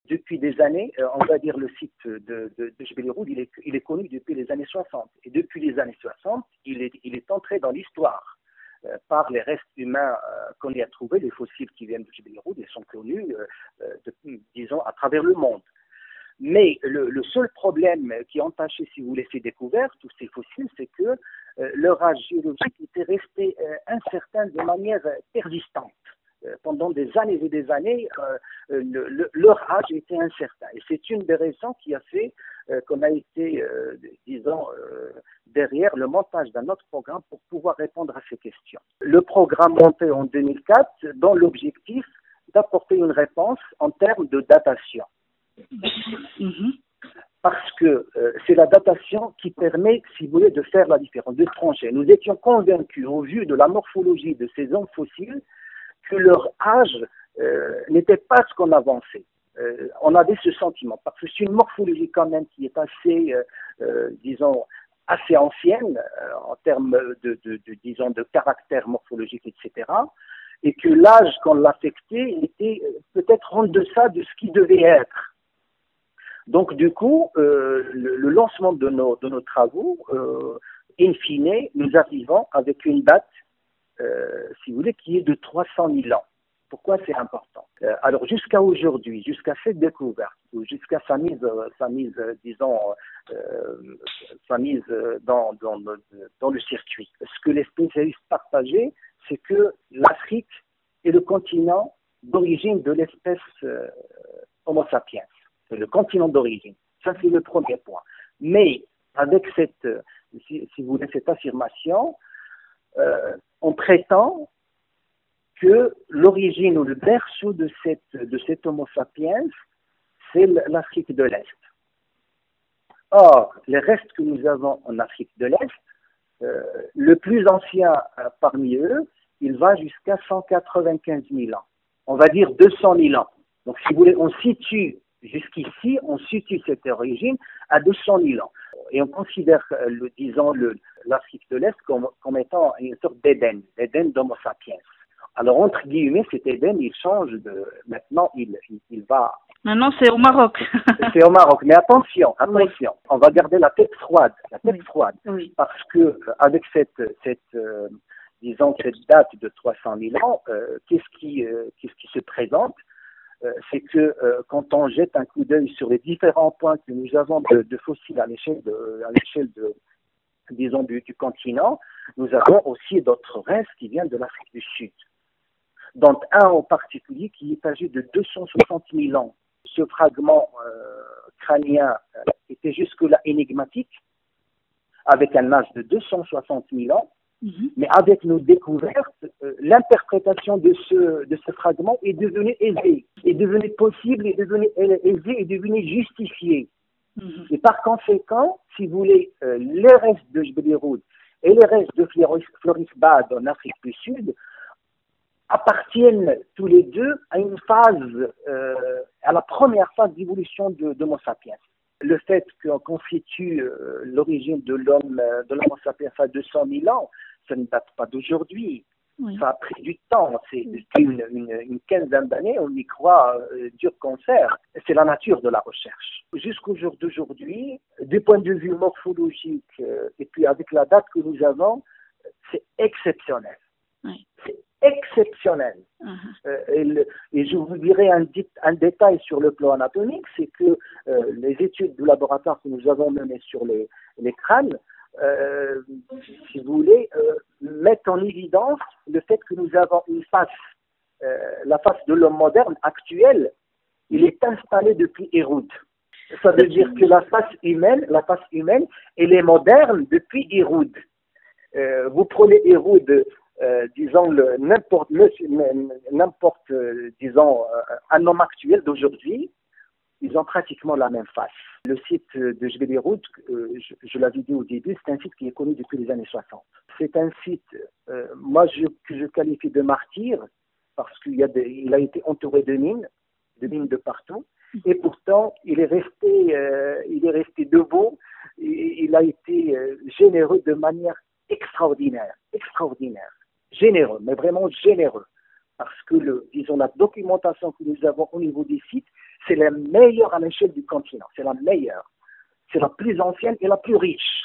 depuis des années, on va dire le site de Jebel Irhoud, il est connu depuis les années 60. Et depuis les années 60, il est entré dans l'histoire par les restes humains qu'on y a trouvés, les fossiles qui viennent de Jebel Irhoud, ils sont connus, disons, à travers le monde. Mais le seul problème qui entachait, si vous voulez, ces découvertes, tous ces fossiles, c'est que leur âge géologique était resté incertain de manière persistante. Pendant des années et des années, leur âge était incertain. Et c'est une des raisons qui a fait qu'on a été, disons, derrière le montage d'un autre programme pour pouvoir répondre à ces questions. Le programme monté en 2004 dans l'objectif d'apporter une réponse en termes de datation. Parce que c'est la datation qui permet, si vous voulez, de faire la différence, de trancher. Nous étions convaincus, au vu de la morphologie de ces hommes fossiles, que leur âge n'était pas ce qu'on avançait. On avait ce sentiment, parce que c'est une morphologie quand même qui est assez, disons, assez ancienne en termes disons, de caractère morphologique, etc. Et que l'âge qu'on l'affectait était peut-être en deçà de ce qui devait être. Donc, du coup, le lancement de nos travaux, in fine, nous arrivons avec une date, si vous voulez, qui est de 300 000 ans. Pourquoi c'est important? Alors, jusqu'à aujourd'hui, jusqu'à cette découverte, ou jusqu'à sa mise, disons, sa mise dans le circuit, ce que les spécialistes partageaient, c'est que l'Afrique est le continent d'origine de l'espèce Homo sapiens. C'est le continent d'origine. Ça, c'est le premier point. Mais avec cette, si vous voulez, cette affirmation, on prétend que l'origine ou le berceau de cet Homo sapiens, c'est l'Afrique de l'Est. Or, les restes que nous avons en Afrique de l'Est, le plus ancien parmi eux, il va jusqu'à 195 000 ans. On va dire 200 000 ans. Donc, si vous voulez, on situe jusqu'ici, on situe cette origine à 200 000 ans. Et on considère, disons, l'Afrique de l'Est comme étant une sorte d'Éden d'Homo sapiens. Alors, entre guillemets, cet Éden, il change de... Maintenant, il va... Maintenant, c'est au Maroc. C'est au Maroc. Mais attention, oui. On va garder la tête froide. Oui. Parce que avec cette disons, cette date de 300 000 ans, qu'est-ce qui se présente? C'est que quand on jette un coup d'œil sur les différents points que nous avons de fossiles à l'échelle disons, du continent, nous avons aussi d'autres restes qui viennent de l'Afrique du Sud. Donc, un en particulier qui est âgé de 260 000 ans. Ce fragment crânien était jusque-là énigmatique, avec un âge de 260 000 ans. Mais avec nos découvertes, l'interprétation de ce fragment est devenue aisée, est devenue possible, est devenue aisée, est devenue justifiée. Et par conséquent, si vous voulez, les restes de Jebel Irhoud et les restes de Florisbad en Afrique du Sud appartiennent tous les deux à une phase, à la première phase d'évolution de Homo sapiens. Le fait qu'on constitue l'origine de l'Homo sapiens à 200 000 ans, ça ne date pas d'aujourd'hui. Oui. Ça a pris du temps. C'est depuis une quinzaine d'années, on y croit dur concert. C'est la nature de la recherche. Jusqu'au jour d'aujourd'hui, du point de vue morphologique, et puis avec la date que nous avons, c'est exceptionnel. Oui. C'est exceptionnel. Et je vous dirai un détail sur le plan anatomique, c'est que les études du laboratoire que nous avons menées sur les crânes, si vous voulez, mettent en évidence le fait que nous avons une face, la face de l'homme moderne actuel, il est installé depuis Irhoud. Ça veut dire que la face humaine, elle est moderne depuis Irhoud. Vous prenez Irhoud, disons, disons, un homme actuel d'aujourd'hui, ils ont pratiquement la même face. Le site de Jebel Irhoud, je l'avais dit au début, c'est un site qui est connu depuis les années 60. C'est un site, moi, que je qualifie de martyr, parce qu'il a été entouré de mines de partout, et pourtant, il est resté debout, il a été généreux de manière extraordinaire, généreux, mais vraiment généreux. Parce que, disons, la documentation que nous avons au niveau des sites, c'est la meilleure à l'échelle du continent. C'est la meilleure. C'est la plus ancienne et la plus riche.